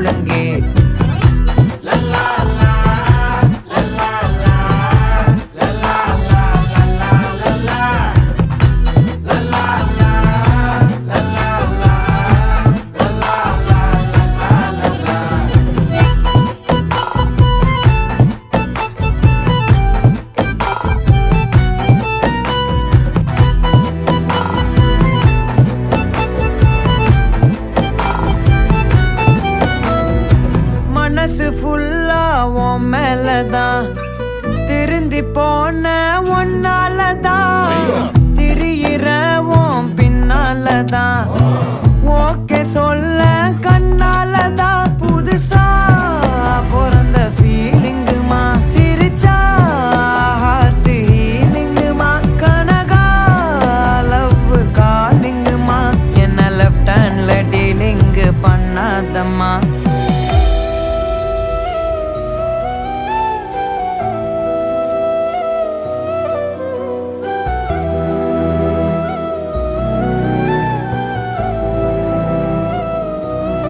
ஒழுங்கே. மனசு ஃபுல்லா உன் மேலதான், திருந்தி போன ஒன்னாலதான், திரியிற உன் பின்னாலதான், ஓகே சொல்ல கண்ணாலதான். புதுசா பிறந்த ஃபீலிங்குமா, சிரிச்சா ஹார்ட் ஹீலிங்குமா, கனகா லவ் காலிங்குமா, என்ன லெஃப்ட் ஹேண்ட்ல டீலிங் பண்ணாதம்மா.